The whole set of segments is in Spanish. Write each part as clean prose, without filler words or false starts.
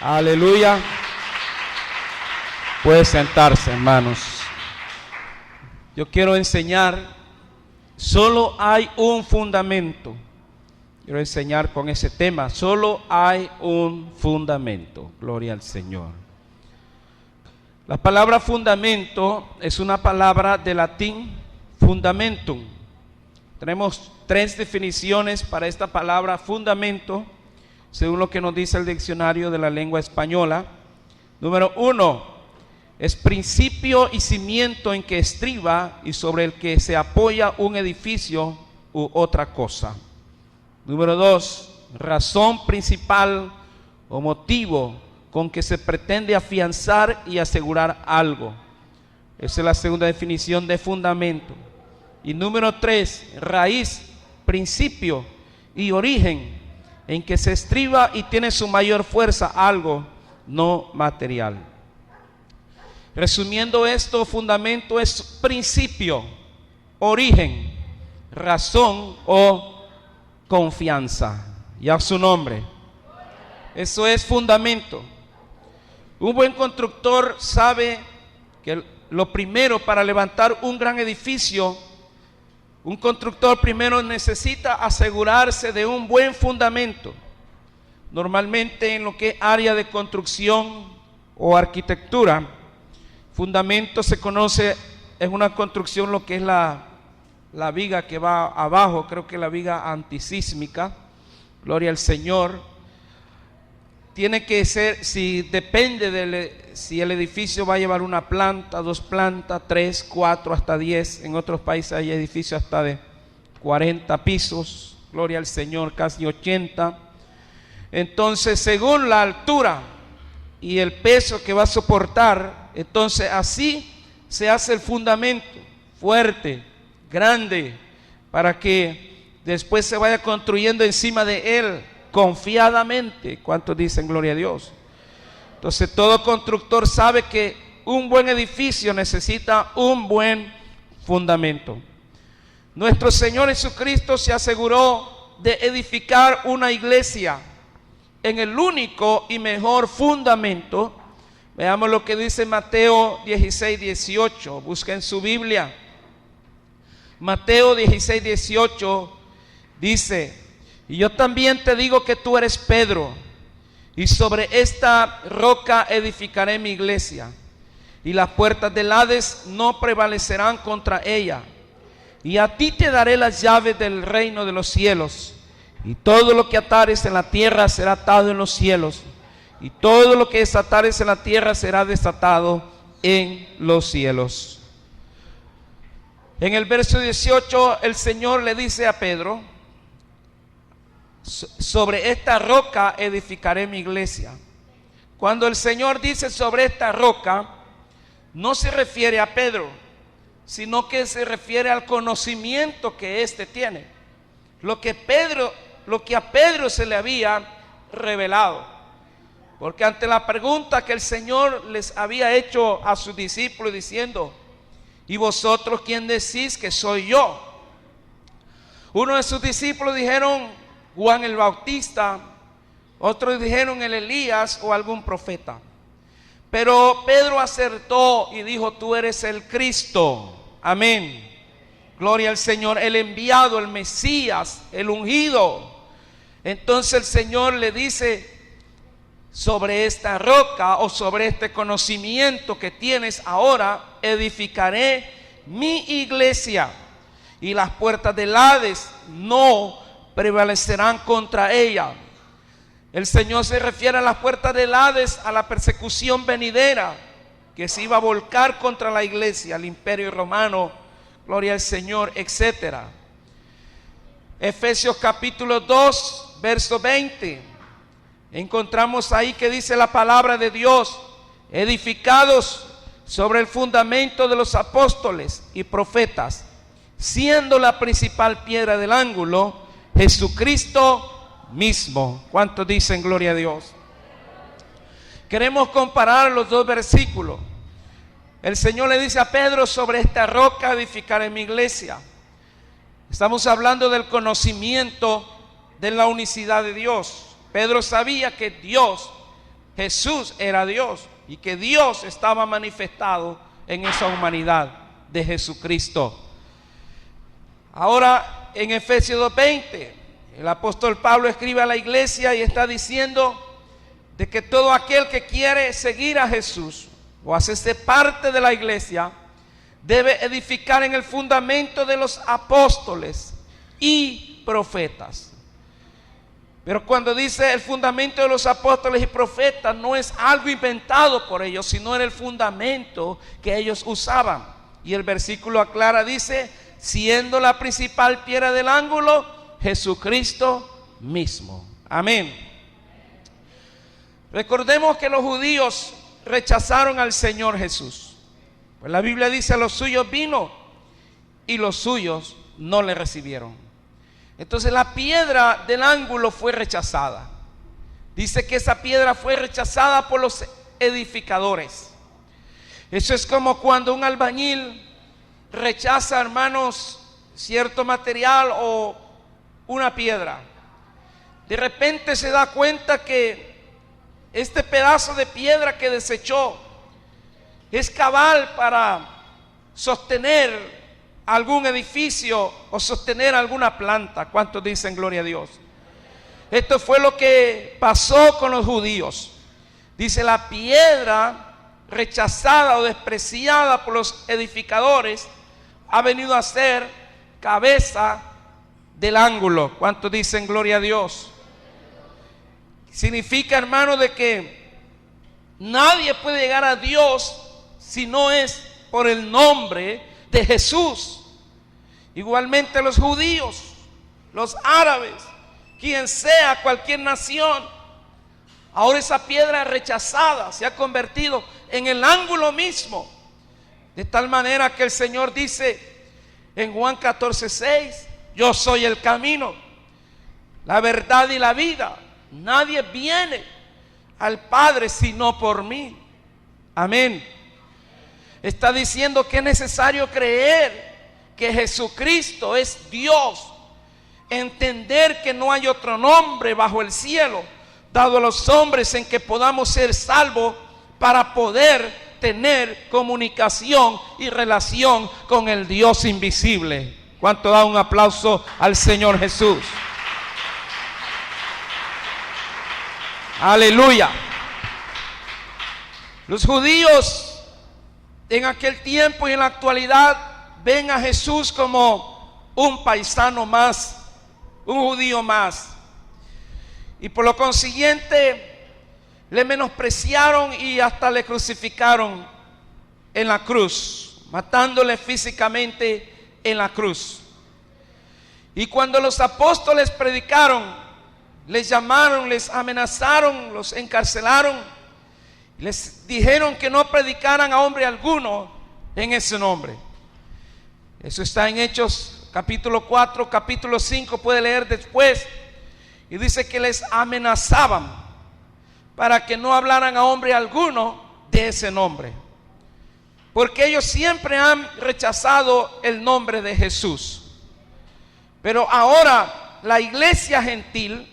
Aleluya. Puede sentarse, hermanos. Yo quiero enseñar, solo hay un fundamento. Quiero enseñar con ese tema, solo hay un fundamento. Gloria al Señor. La palabra fundamento es una palabra de latín, fundamentum. Tenemos tres definiciones para esta palabra fundamento, según lo que nos dice el diccionario de la lengua española. Número 1, es principio y cimiento en que estriba y sobre el que se apoya un edificio u otra cosa. Número 2, razón principal o motivo con que se pretende afianzar y asegurar algo. Esa es la segunda definición de fundamento. Y número 3, raíz, principio y origen en que se estriba y tiene su mayor fuerza algo no material. Resumiendo esto, fundamento es principio, origen, razón o confianza. Ya su nombre. Eso es fundamento. Un buen constructor sabe que lo primero para levantar un gran edificio, un constructor primero necesita asegurarse de un buen fundamento. Normalmente en lo que es área de construcción o arquitectura, fundamento se conoce en una construcción lo que es la viga que va abajo, creo que la viga antisísmica, gloria al Señor. Tiene que ser, si depende si el edificio va a llevar una planta, 2 plantas, 3, 4, hasta 10. En otros países hay edificios hasta de 40 pisos, gloria al Señor, casi 80. Entonces, según la altura y el peso que va a soportar, entonces así se hace el fundamento, fuerte, grande, para que después se vaya construyendo encima de él confiadamente. ¿Cuántos dicen gloria a Dios? Entonces todo constructor sabe que un buen edificio necesita un buen fundamento. Nuestro Señor Jesucristo se aseguró de edificar una iglesia en el único y mejor fundamento. Veamos lo que dice Mateo 16, 18. Busquen su Biblia. Mateo 16, 18 dice: y yo también te digo que tú eres Pedro, y sobre esta roca edificaré mi iglesia, y las puertas del Hades no prevalecerán contra ella. Y a ti te daré las llaves del reino de los cielos, y todo lo que atares en la tierra será atado en los cielos, y todo lo que desatares en la tierra será desatado en los cielos. En el verso 18 el Señor le dice a Pedro: sobre esta roca edificaré mi iglesia. Cuando el Señor dice sobre esta roca, no se refiere a Pedro, sino que se refiere al conocimiento que éste tiene, lo que a Pedro se le había revelado. Porque ante la pregunta que el Señor les había hecho a sus discípulos diciendo: ¿y vosotros quién decís que soy yo? Uno de sus discípulos dijeron Juan el Bautista, otros dijeron el Elías o algún profeta. Pero Pedro acertó y dijo: tú eres el Cristo. Amén. Gloria al Señor, el enviado, el Mesías, el ungido. Entonces el Señor le dice: sobre esta roca o sobre este conocimiento que tienes ahora edificaré mi iglesia, y las puertas del Hades no prevalecerán contra ella. El Señor se refiere a las puertas del Hades, a la persecución venidera que se iba a volcar contra la iglesia, el imperio romano, gloria al Señor, etcétera. Efesios capítulo 2, verso 20. Encontramos ahí que dice la palabra de Dios: edificados sobre el fundamento de los apóstoles y profetas, siendo la principal piedra del ángulo Jesucristo mismo. ¿Cuántos dicen gloria a Dios? Queremos comparar los dos versículos. El Señor le dice a Pedro: sobre esta roca edificaré mi iglesia. Estamos hablando del conocimiento de la unicidad de Dios. Pedro sabía que Dios, Jesús era Dios y que Dios estaba manifestado en esa humanidad de Jesucristo. Ahora en Efesios 2:20, el apóstol Pablo escribe a la iglesia y está diciendo de que todo aquel que quiere seguir a Jesús o hacerse parte de la iglesia debe edificar en el fundamento de los apóstoles y profetas. Pero cuando dice el fundamento de los apóstoles y profetas, no es algo inventado por ellos, sino era el fundamento que ellos usaban. Y el versículo aclara, dice, siendo la principal piedra del ángulo, Jesucristo mismo. Amén. Recordemos que los judíos rechazaron al Señor Jesús. Pues la Biblia dice, a los suyos vino y los suyos no le recibieron. Entonces la piedra del ángulo fue rechazada. Dice que esa piedra fue rechazada por los edificadores. Eso es como cuando un albañil rechaza, hermanos, cierto material o una piedra. De repente se da cuenta que este pedazo de piedra que desechó es cabal para sostener algún edificio o sostener alguna planta. ¿Cuántos dicen gloria a Dios? Esto fue lo que pasó con los judíos. Dice, la piedra rechazada o despreciada por los edificadores ha venido a ser cabeza del ángulo. ¿Cuántos dicen gloria a Dios? Significa, hermano, de que nadie puede llegar a Dios si no es por el nombre de Jesús. Igualmente los judíos, los árabes, quien sea, cualquier nación. Ahora esa piedra rechazada se ha convertido en el ángulo mismo. De tal manera que el Señor dice en Juan 14:6, yo soy el camino, la verdad y la vida. Nadie viene al Padre sino por mí. Amén. Está diciendo que es necesario creer que Jesucristo es Dios, entender que no hay otro nombre bajo el cielo dado a los hombres en que podamos ser salvos para poder tener comunicación y relación con el Dios invisible. ¿Cuánto da un aplauso al Señor Jesús? Aleluya. Los judíos en aquel tiempo y en la actualidad ven a Jesús como un paisano más, un judío más, y por lo consiguiente le menospreciaron y hasta le crucificaron en la cruz, matándole físicamente en la cruz. Y cuando los apóstoles predicaron, les llamaron, les amenazaron, los encarcelaron, les dijeron que no predicaran a hombre alguno en ese nombre. Eso está en Hechos capítulo 4, capítulo 5, puede leer después. Y dice que les amenazaban para que no hablaran a hombre alguno de ese nombre, porque ellos siempre han rechazado el nombre de Jesús. Pero ahora la iglesia gentil,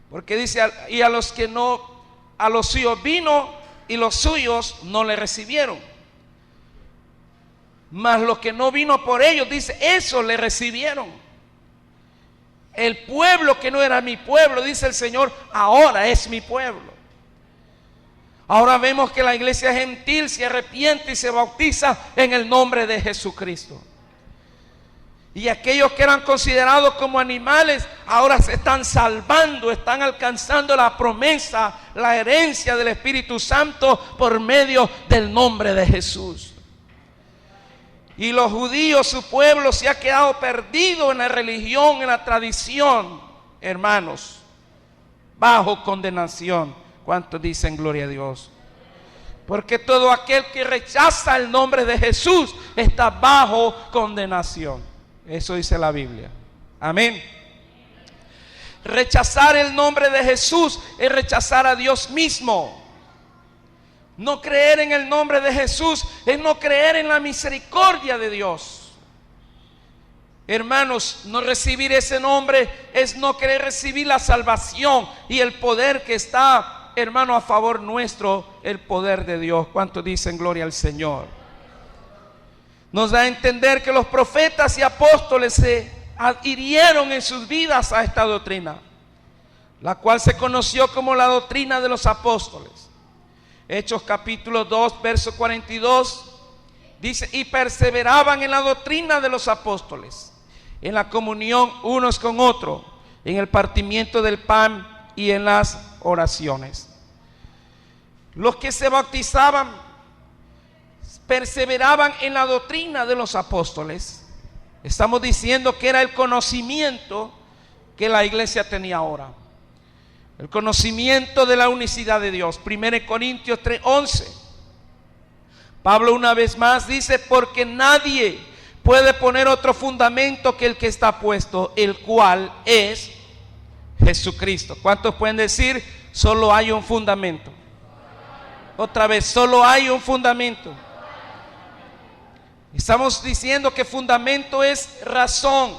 porque dice, y a los que no, a los suyos vino y los suyos no le recibieron. Mas los que no vino por ellos, dice, eso le recibieron. El pueblo que no era mi pueblo, dice el Señor, ahora es mi pueblo. Ahora vemos que la iglesia gentil se arrepiente y se bautiza en el nombre de Jesucristo. Y aquellos que eran considerados como animales, ahora se están salvando, están alcanzando la promesa, la herencia del Espíritu Santo por medio del nombre de Jesús. Y los judíos, su pueblo, se ha quedado perdido en la religión, en la tradición, hermanos, bajo condenación. ¿Cuántos dicen gloria a Dios? Porque todo aquel que rechaza el nombre de Jesús está bajo condenación. Eso dice la Biblia. Amén. Rechazar el nombre de Jesús es rechazar a Dios mismo. No creer en el nombre de Jesús es no creer en la misericordia de Dios. Hermanos, no recibir ese nombre es no querer recibir la salvación y el poder que está hermano, a favor nuestro el poder de Dios. ¿Cuántos dicen gloria al Señor? Nos da a entender que los profetas y apóstoles se adhirieron en sus vidas a esta doctrina, la cual se conoció como la doctrina de los apóstoles. Hechos capítulo 2, verso 42, dice: y perseveraban en la doctrina de los apóstoles, en la comunión unos con otros, en el partimiento del pan y en las oraciones. Los que se bautizaban perseveraban en la doctrina de los apóstoles. Estamos diciendo que era el conocimiento que la iglesia tenía ahora, el conocimiento de la unicidad de Dios. 1 Corintios 3:11, Pablo una vez más dice: porque nadie puede poner otro fundamento que el que está puesto, el cual es Jesucristo. ¿Cuántos pueden decir solo hay un fundamento? Otra vez, solo hay un fundamento. Estamos diciendo que fundamento es razón,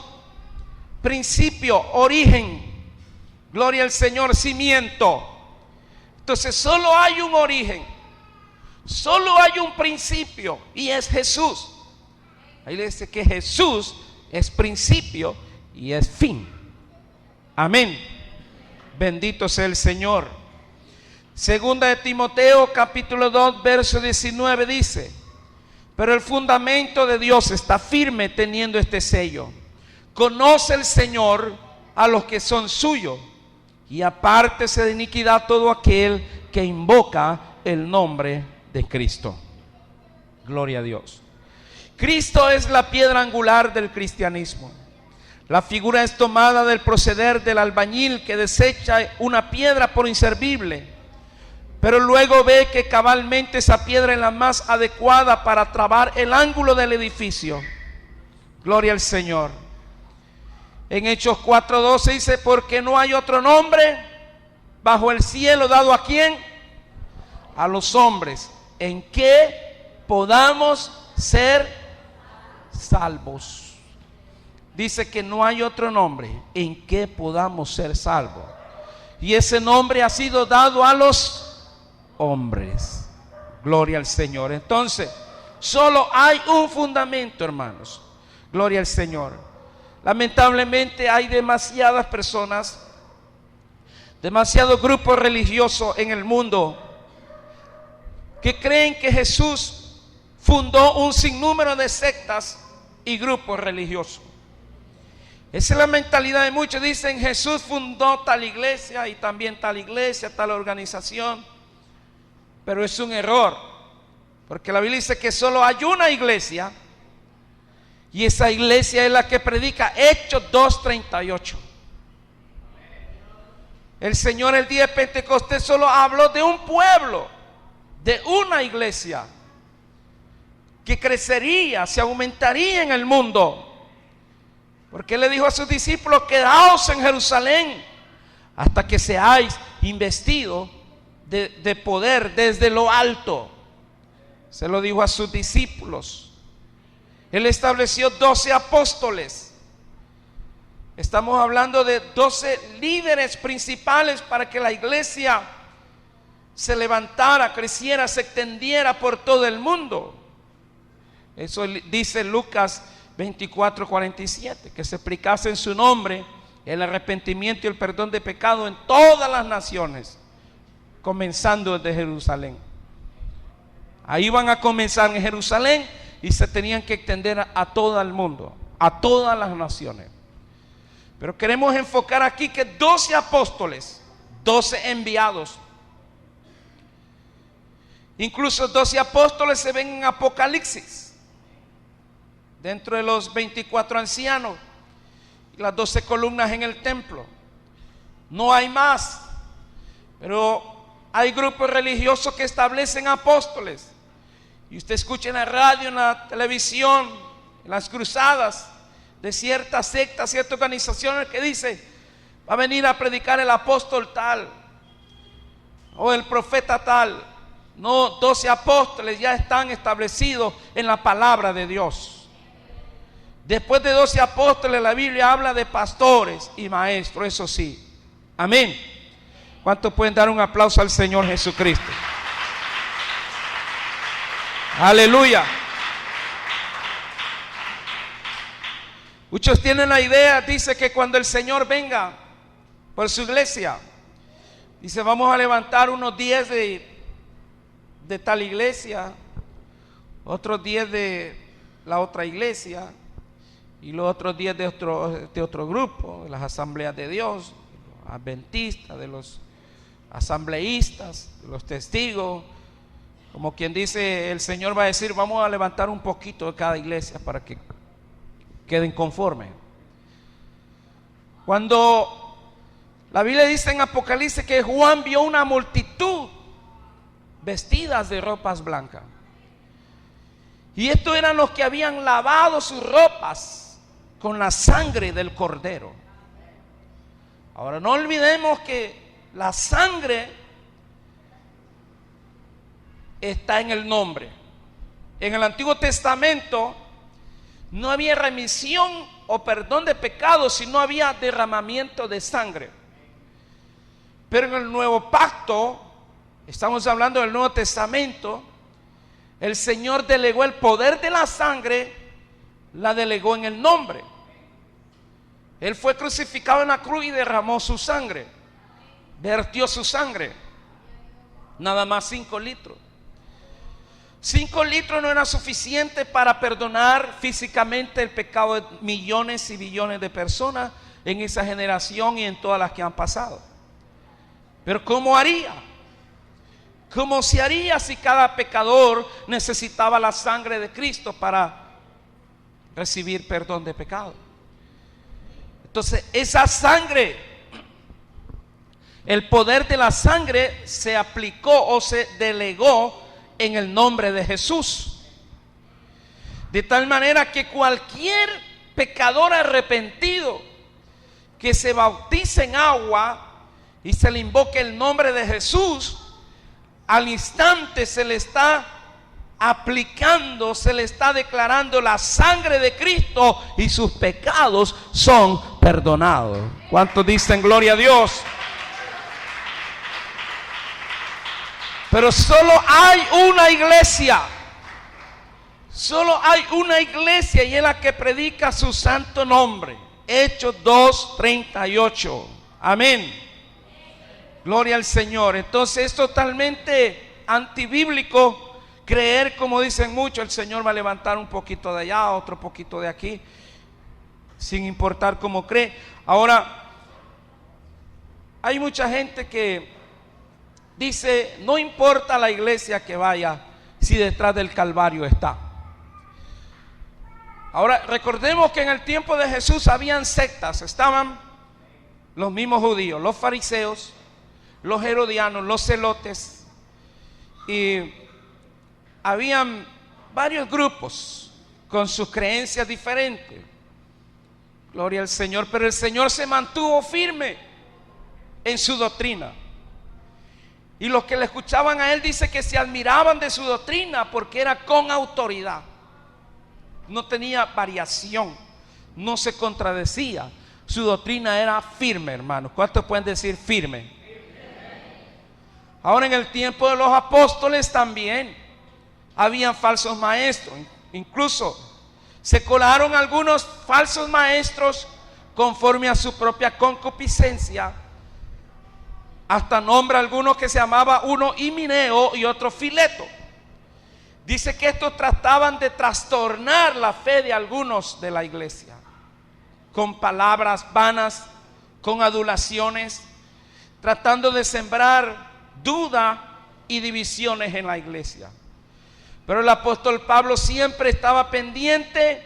principio, origen, gloria al Señor, cimiento. Entonces solo hay un origen, solo hay un principio, y es Jesús. Ahí le dice que Jesús es principio y es fin. Amén. Bendito sea el Señor. Segunda de Timoteo capítulo 2 verso 19 dice: pero el fundamento de Dios está firme teniendo este sello: conoce el Señor a los que son suyos, y apártese de iniquidad todo aquel que invoca el nombre de Cristo. Gloria a Dios. Cristo es la piedra angular del cristianismo. La figura es tomada del proceder del albañil que desecha una piedra por inservible, pero luego ve que cabalmente esa piedra es la más adecuada para trabar el ángulo del edificio. Gloria al Señor. En Hechos 4:12 dice: porque no hay otro nombre bajo el cielo dado ¿a quién? A los hombres, en que podamos ser salvos. Dice que no hay otro nombre en que podamos ser salvos, y ese nombre ha sido dado a los hombres. Gloria al Señor. Entonces solo hay un fundamento, hermanos. Gloria al Señor. Lamentablemente hay demasiadas personas, demasiados grupos religiosos en el mundo que creen que Jesús fundó un sinnúmero de sectas y grupos religiosos. Esa es la mentalidad de muchos. Dicen: Jesús fundó tal iglesia y también tal iglesia, tal organización. Pero es un error, porque la Biblia dice que solo hay una iglesia, y esa iglesia es la que predica. Hechos 2:38. El Señor el día de Pentecostés solo habló de un pueblo, de una iglesia que crecería, se aumentaría en el mundo. Porque Él le dijo a sus discípulos: quedaos en Jerusalén hasta que seáis investidos de poder desde lo alto. Se lo dijo a sus discípulos. Él estableció 12 apóstoles. Estamos hablando de 12 líderes principales para que la iglesia se levantara, creciera, se extendiera por todo el mundo. Eso dice Lucas 24:47, que se predicase en su nombre el arrepentimiento y el perdón de pecado en todas las naciones, comenzando desde Jerusalén. Ahí van a comenzar en Jerusalén y se tenían que extender a todo el mundo, a todas las naciones. Pero queremos enfocar aquí que 12 apóstoles, 12 enviados, incluso 12 apóstoles se ven en Apocalipsis, dentro de los 24 ancianos y las 12 columnas en el templo. No hay más, pero hay grupos religiosos que establecen apóstoles, y usted escucha en la radio, en la televisión, en las cruzadas de ciertas sectas, ciertas organizaciones que dice: va a venir a predicar el apóstol tal o el profeta tal. No, 12 apóstoles ya están establecidos en la palabra de Dios. Después de 12 apóstoles, la Biblia habla de pastores y maestros, eso sí. Amén. ¿Cuántos pueden dar un aplauso al Señor Jesucristo? Aleluya. Muchos tienen la idea, dice que cuando el Señor venga por su iglesia, dice, vamos a levantar unos 10 de tal iglesia, otros 10 de la otra iglesia, y los otros 10 de otro grupo, de las asambleas de Dios, de los adventistas, de los asambleístas, de los testigos. Como quien dice, el Señor va a decir, vamos a levantar un poquito de cada iglesia para que queden conformes. Cuando la Biblia dice en Apocalipsis que Juan vio una multitud vestidas de ropas blancas, y estos eran los que habían lavado sus ropas con la sangre del Cordero. Ahora no olvidemos que la sangre está en el nombre. En el Antiguo Testamento no había remisión o perdón de pecados si no había derramamiento de sangre. Pero en el Nuevo Pacto, estamos hablando del Nuevo Testamento, el Señor delegó el poder de la sangre, la delegó en el nombre. Él fue crucificado en la cruz y derramó su sangre, vertió su sangre, nada más 5 litros. 5 litros no era suficiente para perdonar físicamente el pecado de millones y billones de personas en esa generación y en todas las que han pasado. Pero ¿cómo haría? ¿Cómo se haría si cada pecador necesitaba la sangre de Cristo para recibir perdón de pecado? Entonces esa sangre, el poder de la sangre se aplicó o se delegó en el nombre de Jesús, de tal manera que cualquier pecador arrepentido que se bautice en agua y se le invoque el nombre de Jesús, al instante se le está aplicando, se le está declarando la sangre de Cristo y sus pecados son perdonados. ¿Cuántos dicen gloria a Dios? Pero solo hay una iglesia. Solo hay una iglesia y es la que predica su santo nombre. Hechos 2:38. Amén. Gloria al Señor. Entonces es totalmente antibíblico creer, como dicen muchos, el Señor va a levantar un poquito de allá, otro poquito de aquí, sin importar cómo cree. Ahora, hay mucha gente que dice, no importa la iglesia que vaya, si detrás del Calvario está. Ahora, recordemos que en el tiempo de Jesús habían sectas. Estaban los mismos judíos, los fariseos, los herodianos, los celotes, y habían varios grupos con sus creencias diferentes. Gloria al Señor. Pero el Señor se mantuvo firme en su doctrina. Y los que le escuchaban a él, dice que se admiraban de su doctrina porque era con autoridad. No tenía variación, no se contradecía. Su doctrina era firme, hermanos. ¿Cuántos pueden decir firme? Ahora, en el tiempo de los apóstoles también habían falsos maestros. Incluso se colaron algunos falsos maestros conforme a su propia concupiscencia. Hasta nombra algunos que se llamaba uno Himeneo y otro Fileto. Dice que estos trataban de trastornar la fe de algunos de la iglesia con palabras vanas, con adulaciones, tratando de sembrar duda y divisiones en la iglesia. Pero el apóstol Pablo siempre estaba pendiente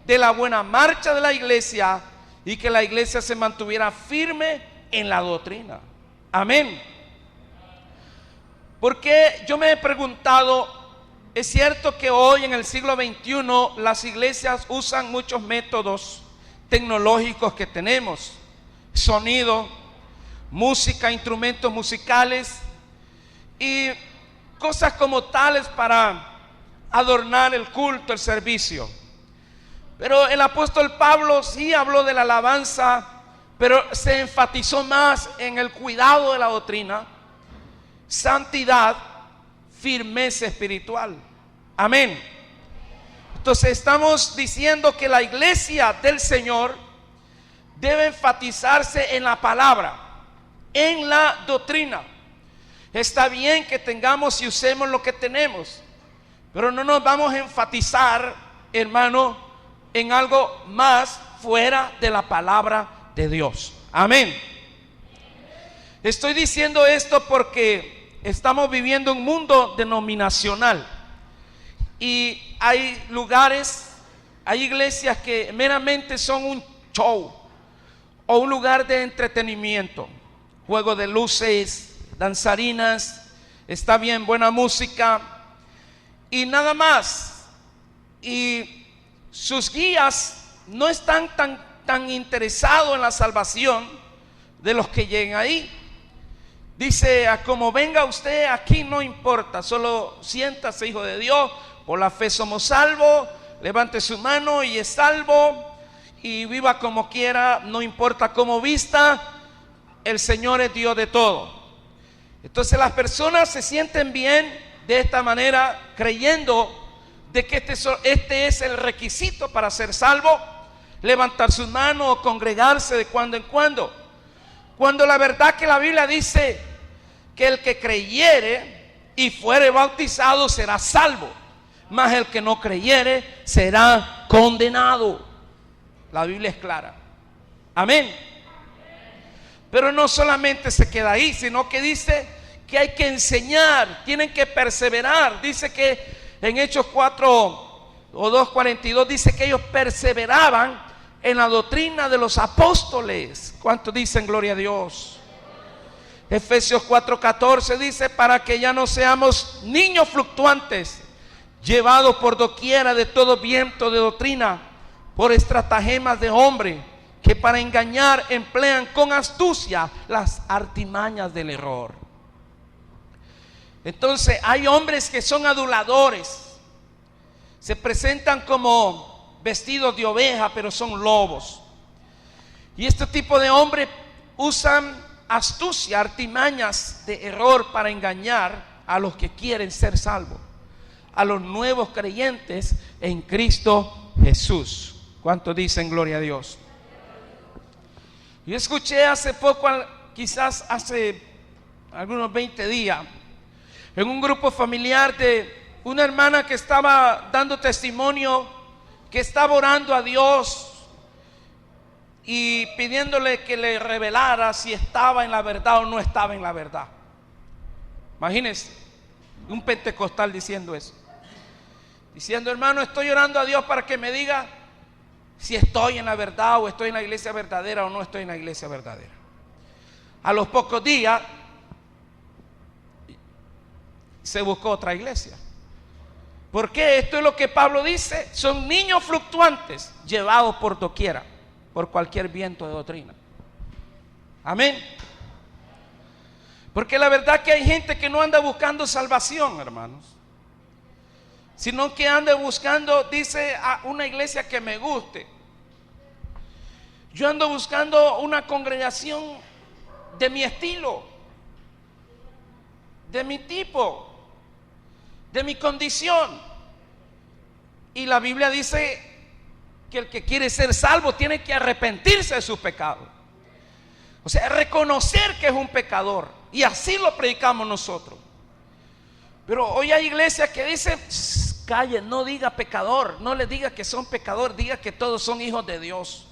de la buena marcha de la iglesia y que la iglesia se mantuviera firme en la doctrina. Amén. Porque yo me he preguntado, es cierto que hoy en el siglo XXI las iglesias usan muchos métodos tecnológicos que tenemos, sonido, música, instrumentos musicales y cosas como tales para adornar el culto, el servicio. Pero el apóstol Pablo sí habló de la alabanza pero se enfatizó más en el cuidado de la doctrina, santidad, firmeza espiritual. Amén. Entonces estamos diciendo que la iglesia del Señor debe enfatizarse en la palabra, en la doctrina. Está bien que tengamos y usemos lo que tenemos, pero no nos vamos a enfatizar, hermano, en algo más fuera de la palabra de Dios. Amén. Estoy diciendo esto porque estamos viviendo un mundo denominacional y hay lugares, hay iglesias que meramente son un show o un lugar de entretenimiento, juego de luces, danzarinas, está bien, buena música y nada más. Y sus guías no están tan interesados en la salvación de los que lleguen ahí. Dice, a como venga usted aquí no importa, solo siéntase, hijo de Dios, por la fe somos salvos, levante su mano y es salvo, y viva como quiera, no importa cómo vista, el Señor es Dios de todo. Entonces las personas se sienten bien de esta manera, creyendo de que este es el requisito para ser salvo, levantar su mano o congregarse de cuando en cuando. Cuando la verdad que la Biblia dice que el que creyere y fuere bautizado será salvo, mas el que no creyere será condenado. La Biblia es clara. Amén. Pero no solamente se queda ahí, sino que dice que hay que enseñar, tienen que perseverar. Dice que en Hechos 4 o 2:42 dice que ellos perseveraban en la doctrina de los apóstoles. ¿Cuántos dicen gloria a Dios? Efesios 4:14 dice, para que ya no seamos niños fluctuantes, llevados por doquiera de todo viento de doctrina, por estratagemas de hombre, que para engañar emplean con astucia las artimañas del error. Entonces hay hombres que son aduladores, se presentan como vestidos de oveja, pero son lobos. Y este tipo de hombres usan astucia, artimañas de error para engañar a los que quieren ser salvos, a los nuevos creyentes en Cristo Jesús. ¿Cuántos dicen gloria a Dios? Yo escuché hace poco, quizás hace algunos 20 días, en un grupo familiar de una hermana que estaba dando testimonio, que estaba orando a Dios y pidiéndole que le revelara si estaba en la verdad o no estaba en la verdad. Imagínense, un pentecostal diciendo eso, diciendo, hermano, estoy orando a Dios para que me diga si estoy en la verdad o estoy en la iglesia verdadera o no estoy en la iglesia verdadera. A los pocos días se buscó otra iglesia. Porque esto es lo que Pablo dice, son niños fluctuantes llevados por doquiera, por cualquier viento de doctrina. Amén. Porque la verdad que hay gente que no anda buscando salvación, hermanos, sino que anda buscando, dice, a una iglesia que me guste. Yo ando buscando una congregación de mi estilo, de mi tipo, de mi condición. Y la Biblia dice que el que quiere ser salvo tiene que arrepentirse de sus pecados, o sea, reconocer que es un pecador. Y así lo predicamos nosotros. Pero hoy hay iglesias que dicen, calle, no diga pecador, no le diga que son pecadores, diga que todos son hijos de Dios.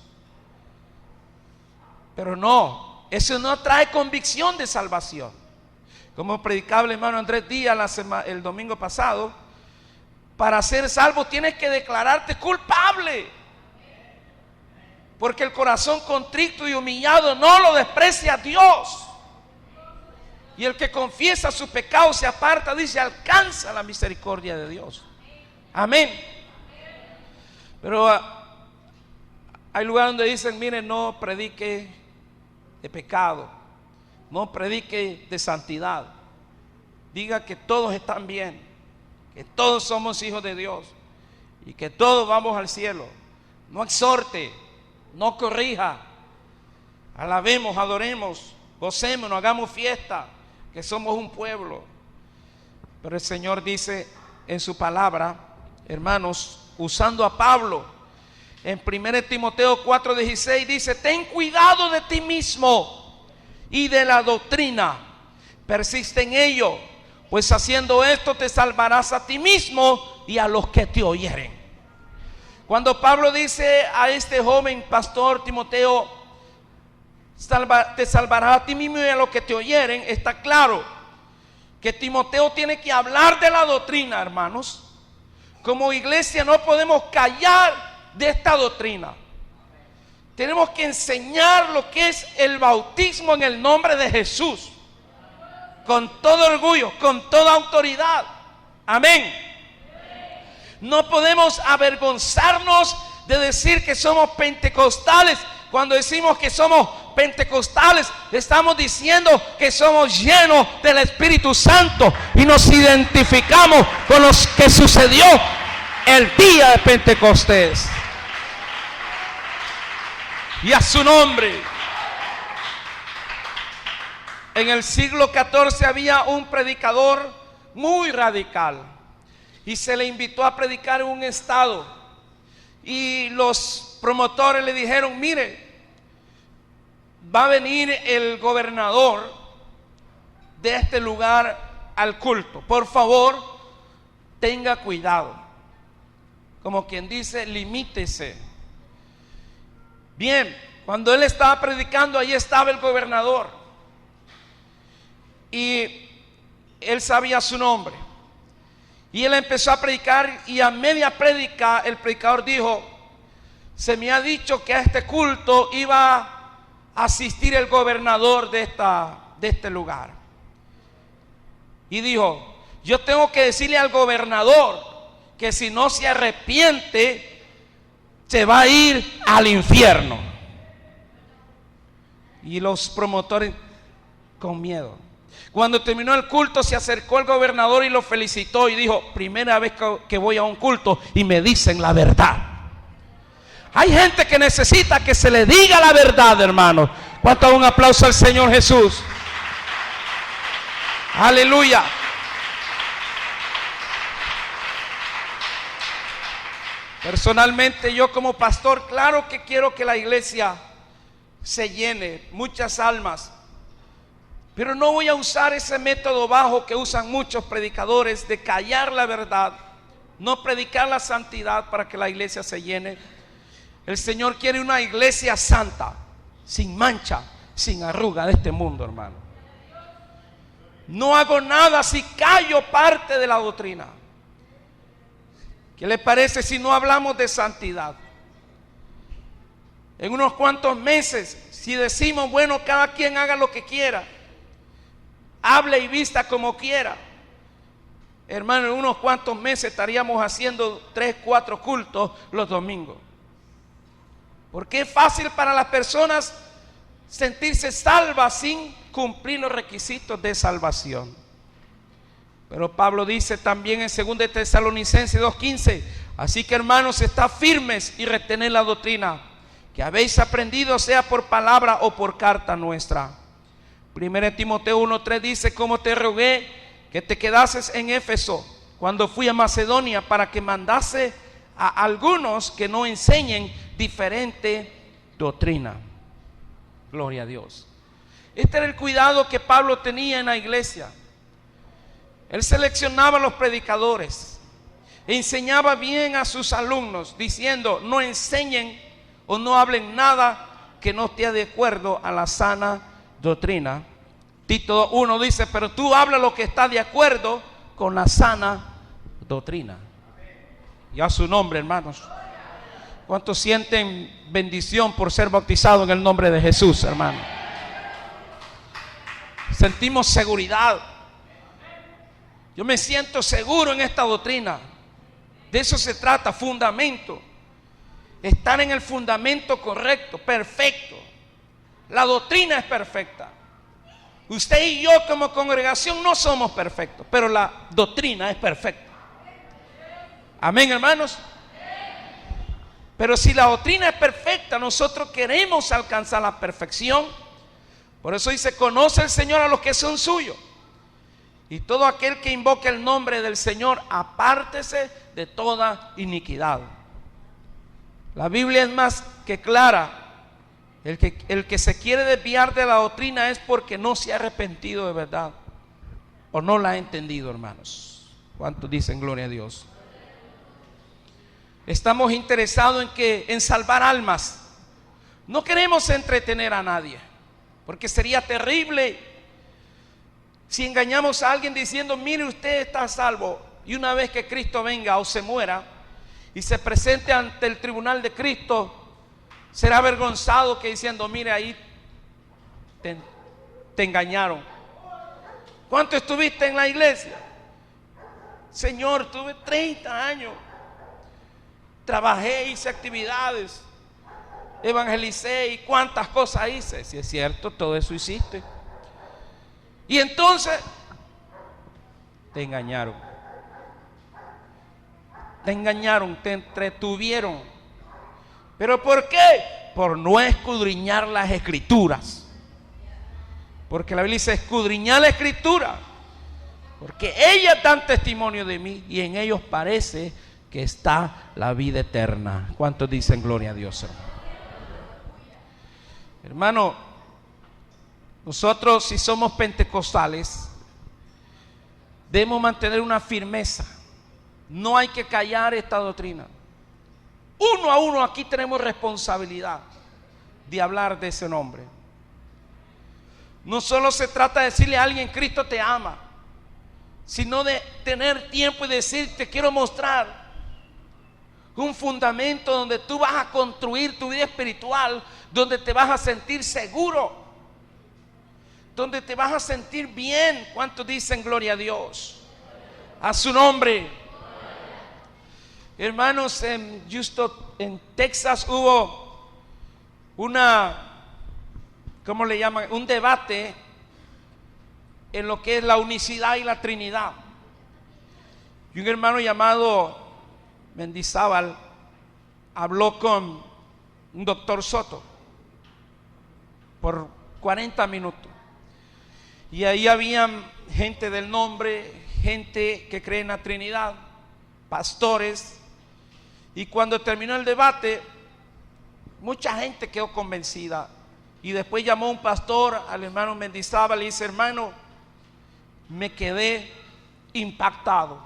Pero no, eso no trae convicción de salvación. Como predicaba el hermano Andrés Díaz el domingo pasado, para ser salvo tienes que declararte culpable, porque el corazón contrito y humillado no lo desprecia Dios. Y el que confiesa su pecado se aparta, dice, alcanza la misericordia de Dios. Amén. Pero hay lugares donde dicen, miren, no predique de pecado, no predique de santidad, diga que todos están bien, que todos somos hijos de Dios y que todos vamos al cielo. No exhorte, no corrija, Alabemos, adoremos, gocémonos, hagamos fiesta, que somos un pueblo. Pero el Señor dice en su palabra, hermanos, usando a Pablo, en 1 Timoteo 4:16 dice: ten cuidado de ti mismo y de la doctrina, persiste en ello, pues haciendo esto te salvarás a ti mismo y a los que te oyeren. Cuando Pablo dice a este joven pastor Timoteo, te salvarás a ti mismo y a los que te oyeren, está claro que Timoteo tiene que hablar de la doctrina, hermanos. Como iglesia no podemos callar de esta doctrina. Tenemos que enseñar lo que es el bautismo en el nombre de Jesús, con todo orgullo, con toda autoridad. Amén. No podemos avergonzarnos de decir que somos pentecostales. Cuando decimos que somos pentecostales, estamos diciendo que somos llenos del Espíritu Santo y nos identificamos con lo que sucedió el día de Pentecostés. Y a su nombre. En el siglo XIV había un predicador muy radical y se le invitó a predicar en un estado, y los promotores le dijeron: mire, va a venir el gobernador de este lugar al culto, por favor tenga cuidado. Como quien dice, limítese. Bien, cuando él estaba predicando, ahí estaba el gobernador y él sabía su nombre, y él empezó a predicar, y a media prédica el predicador dijo: se me ha dicho que a este culto iba a asistir el gobernador de este lugar. Y dijo: yo tengo que decirle al gobernador que si no se arrepiente, se va a ir al infierno. Y los promotores con miedo. Cuando terminó el culto, se acercó el gobernador y lo felicitó y dijo: primera vez que voy a un culto y me dicen la verdad. Hay gente que necesita que se le diga la verdad, hermanos. ¿Cuánto? Un aplauso al Señor Jesús. Aleluya. Personalmente, yo como pastor, claro que quiero que la iglesia se llene, muchas almas, pero no voy a usar ese método bajo que usan muchos predicadores de callar la verdad, no predicar la santidad para que la iglesia se llene. El Señor quiere una iglesia santa, sin mancha, sin arruga de este mundo, hermano. No hago nada si callo parte de la doctrina. ¿Qué le parece si no hablamos de santidad? En unos cuantos meses, si decimos: bueno, cada quien haga lo que quiera, hable y vista como quiera, hermano, en unos cuantos meses estaríamos haciendo 3, 4 cultos los domingos. Porque es fácil para las personas sentirse salvas sin cumplir los requisitos de salvación. Pero Pablo dice también en 2 Tesalonicenses 2:15: así que, hermanos, estad firmes y retened la doctrina que habéis aprendido, sea por palabra o por carta nuestra. 1 Timoteo 1:3 dice: como te rogué que te quedases en Éfeso cuando fui a Macedonia, para que mandase a algunos que no enseñen diferente doctrina. Gloria a Dios. Este era el cuidado que Pablo tenía en la iglesia. Él seleccionaba a los predicadores, enseñaba bien a sus alumnos, diciendo: no enseñen o no hablen nada que no esté de acuerdo a la sana doctrina. Tito 1 dice: pero tú habla lo que está de acuerdo con la sana doctrina. Y a su nombre, hermanos. ¿Cuántos sienten bendición por ser bautizados en el nombre de Jesús, hermano? Sentimos seguridad. Yo me siento seguro en esta doctrina. De eso se trata, fundamento. Estar en el fundamento correcto, perfecto. La doctrina es perfecta. Usted y yo como congregación no somos perfectos, pero la doctrina es perfecta. Amén, hermanos. Pero si la doctrina es perfecta, nosotros queremos alcanzar la perfección. Por eso dice: conoce el Señor a los que son suyos, y todo aquel que invoque el nombre del Señor, apártese de toda iniquidad. La Biblia es más que clara. El que se quiere desviar de la doctrina es porque no se ha arrepentido de verdad, o no la ha entendido, hermanos. ¿Cuántos dicen gloria a Dios? Estamos interesados en salvar almas. No queremos entretener a nadie, porque sería terrible si engañamos a alguien diciendo: mire, usted está a salvo, y una vez que Cristo venga o se muera y se presente ante el tribunal de Cristo, será avergonzado que diciendo: mire, ahí te engañaron. ¿Cuánto estuviste en la iglesia? Señor, tuve 30 años. Trabajé, hice actividades, evangelicé y cuántas cosas hice. Si es cierto, todo eso hiciste. Y entonces te engañaron. Te engañaron, te entretuvieron. ¿Pero por qué? Por no escudriñar las escrituras. Porque la Biblia dice: escudriñar la escritura, porque ellas dan testimonio de mí, y en ellos parece que está la vida eterna. ¿Cuántos dicen gloria a Dios, hermano? Hermano, nosotros, si somos pentecostales, debemos mantener una firmeza. No hay que callar esta doctrina. Uno a uno aquí tenemos responsabilidad de hablar de ese nombre. No solo se trata de decirle a alguien: Cristo te ama, sino de tener tiempo y decir: te quiero mostrar un fundamento donde tú vas a construir tu vida espiritual, donde te vas a sentir seguro, donde te vas a sentir bien. ¿Cuántos dicen gloria a Dios? A su nombre. Hermanos, en Texas hubo ¿cómo le llaman? Un debate en lo que es la unicidad y la Trinidad. Y un hermano llamado Mendizábal habló con un doctor Soto por 40 minutos. Y ahí habían gente del nombre, gente que cree en la Trinidad, pastores. Y cuando terminó el debate, mucha gente quedó convencida. Y después llamó un pastor al hermano Mendizábal y dice: hermano, me quedé impactado.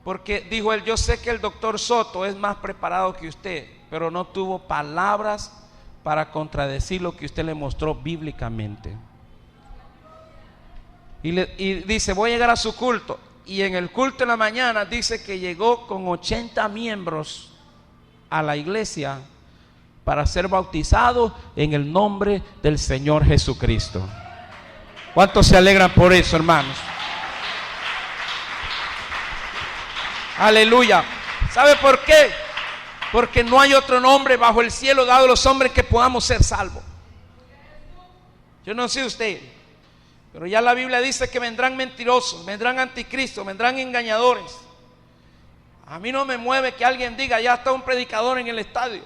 Porque dijo él: yo sé que el doctor Soto es más preparado que usted, pero no tuvo palabras para contradecir lo que usted le mostró bíblicamente. Y dice: voy a llegar a su culto. Y en el culto de la mañana dice que llegó con 80 miembros a la iglesia para ser bautizado en el nombre del Señor Jesucristo. ¿Cuántos se alegran por eso, hermanos? Aleluya. ¿Sabe por qué? Porque no hay otro nombre bajo el cielo dado a los hombres que podamos ser salvos. Yo no sé usted, pero ya la Biblia dice que vendrán mentirosos, vendrán anticristos, vendrán engañadores. A mí no me mueve que alguien diga: ya está un predicador en el estadio,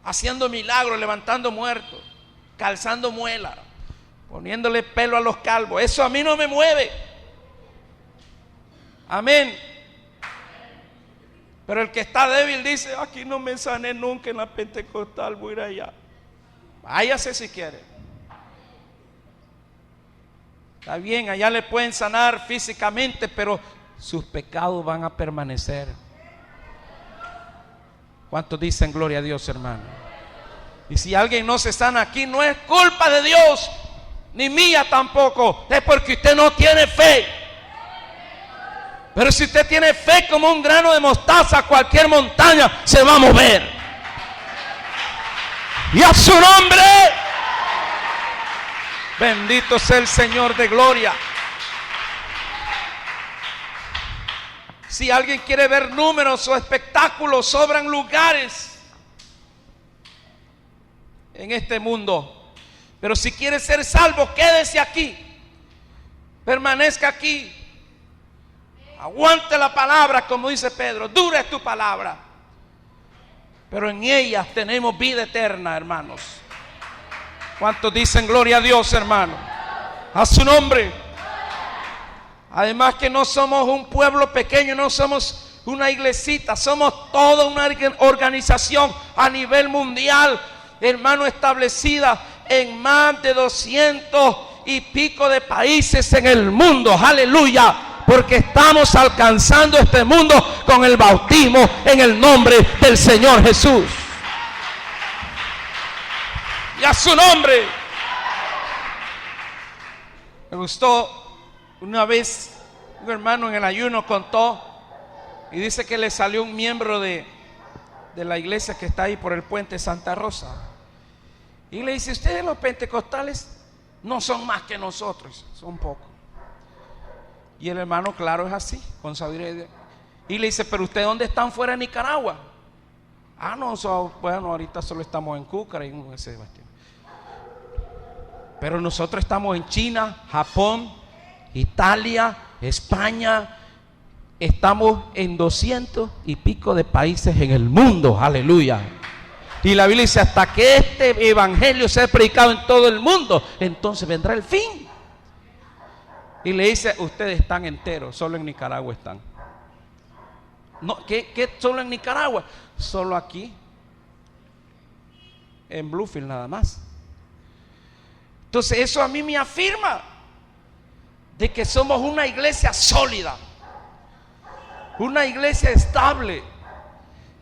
haciendo milagros, levantando muertos, calzando muelas, poniéndole pelo a los calvos. Eso a mí no me mueve. Amén. Pero el que está débil dice: aquí no me sané nunca en la Pentecostal, voy a ir allá. Váyase si quiere. Está bien, allá le pueden sanar físicamente, pero sus pecados van a permanecer. ¿Cuántos dicen gloria a Dios, hermano? Y si alguien no se sana aquí, no es culpa de Dios, ni mía tampoco, es porque usted no tiene fe. Pero si usted tiene fe como un grano de mostaza, cualquier montaña se va a mover. Y a su nombre, bendito sea el Señor de gloria. Si alguien quiere ver números o espectáculos, sobran lugares en este mundo. Pero si quiere ser salvo, quédese aquí, permanezca aquí. Aguante la palabra, como dice Pedro, dura es tu palabra. pero en ellas tenemos vida eterna, hermanos. ¿Cuántos dicen gloria a Dios, hermano? A su nombre. Además que no somos un pueblo pequeño, no somos una iglesita, somos toda una organización a nivel mundial, hermano, establecida en más de 200 y pico de países en el mundo. Aleluya, porque estamos alcanzando este mundo con el bautismo en el nombre del Señor Jesús. Y a su nombre. Me gustó una vez un hermano en el ayuno contó y dice que le salió un miembro de la iglesia que está ahí por el puente Santa Rosa y le dice: ustedes los pentecostales no son más que nosotros, son pocos. Y el hermano, claro, es así, con sabiduría. Y le dice: pero ustedes ¿dónde están fuera de Nicaragua? Ah, no, bueno, ahorita solo estamos en Cúcara y en Sebastián. Pero nosotros estamos en China, Japón, Italia, España. Estamos en 200 y pico de países en el mundo. Aleluya. Y la Biblia dice: hasta que este evangelio sea predicado en todo el mundo, entonces vendrá el fin. Y le dice: ustedes están enteros, solo en Nicaragua están. No, ¿qué solo en Nicaragua? Solo aquí, en Bluefield nada más. Entonces eso a mí me afirma de que somos una iglesia sólida, una iglesia estable.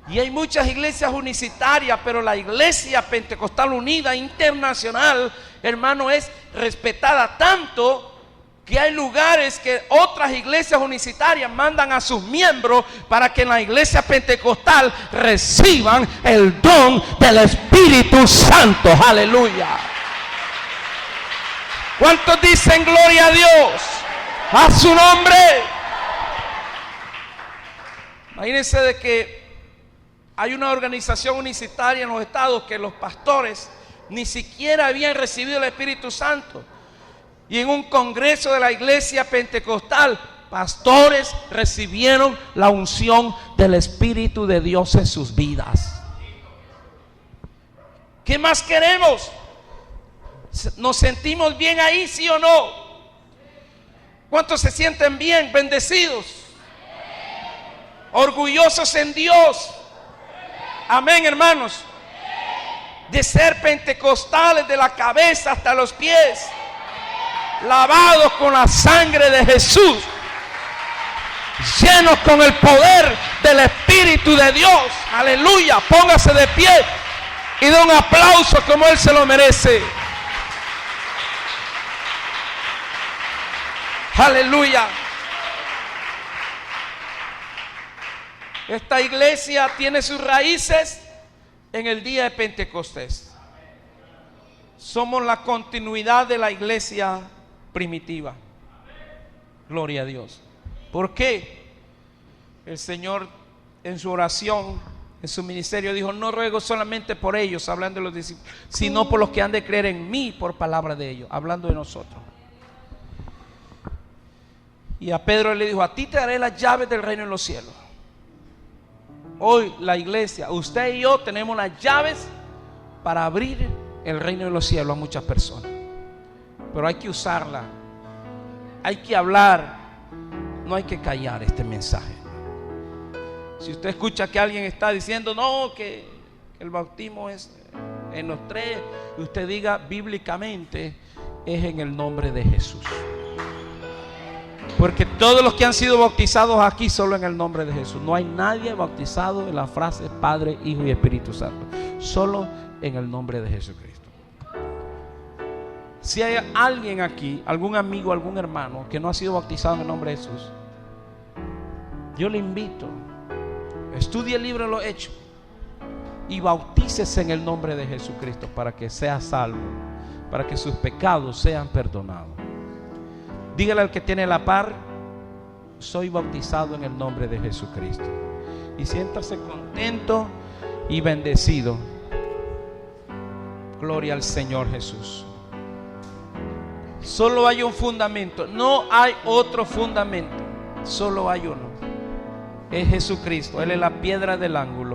Y hay muchas iglesias unicitarias, pero la iglesia Pentecostal Unida Internacional, hermano, es respetada tanto que hay lugares que otras iglesias unicitarias mandan a sus miembros para que en la iglesia pentecostal reciban el don del Espíritu Santo. Aleluya. ¿Cuántos dicen gloria a Dios? A su nombre. Imagínense de que hay una organización unicitaria en los estados que los pastores ni siquiera habían recibido el Espíritu Santo. Y en un congreso de la iglesia pentecostal, pastores recibieron la unción del Espíritu de Dios en sus vidas. ¿Qué más queremos? ¿Nos sentimos bien ahí, sí o no? ¿Cuántos se sienten bien, bendecidos? Orgullosos en Dios. Amén, hermanos. De ser pentecostales de la cabeza hasta los pies, lavados con la sangre de Jesús, llenos con el poder del Espíritu de Dios. Aleluya. Póngase de pie y dé un aplauso como Él se lo merece. Aleluya. Esta iglesia tiene sus raíces en el día de Pentecostés. Somos la continuidad de la iglesia primitiva. Gloria a Dios. ¿Por qué? El Señor en su oración, en su ministerio dijo: no ruego solamente por ellos, hablando de los discípulos, sino por los que han de creer en mí por palabra de ellos, hablando de nosotros. Y a Pedro le dijo: a ti te daré las llaves del reino de los cielos. Hoy la iglesia, usted y yo tenemos las llaves para abrir el reino de los cielos a muchas personas. Pero hay que usarla, hay que hablar, no hay que callar este mensaje. Si usted escucha que alguien está diciendo no, que el bautismo es en los tres, usted diga bíblicamente es en el nombre de Jesús. Porque todos los que han sido bautizados aquí solo en el nombre de Jesús. No hay nadie bautizado en la frase Padre, Hijo y Espíritu Santo. Solo en el nombre de Jesucristo. Si hay alguien aquí, algún amigo, algún hermano que no ha sido bautizado en el nombre de Jesús, yo le invito, estudie el libro de los Hechos y bautícese en el nombre de Jesucristo para que sea salvo, para que sus pecados sean perdonados. Dígale al que tiene la par: soy bautizado en el nombre de Jesucristo. Y siéntase contento y bendecido. Gloria al Señor Jesús. Solo hay un fundamento, no hay otro fundamento, solo hay uno. Es Jesucristo, Él es la piedra del ángulo.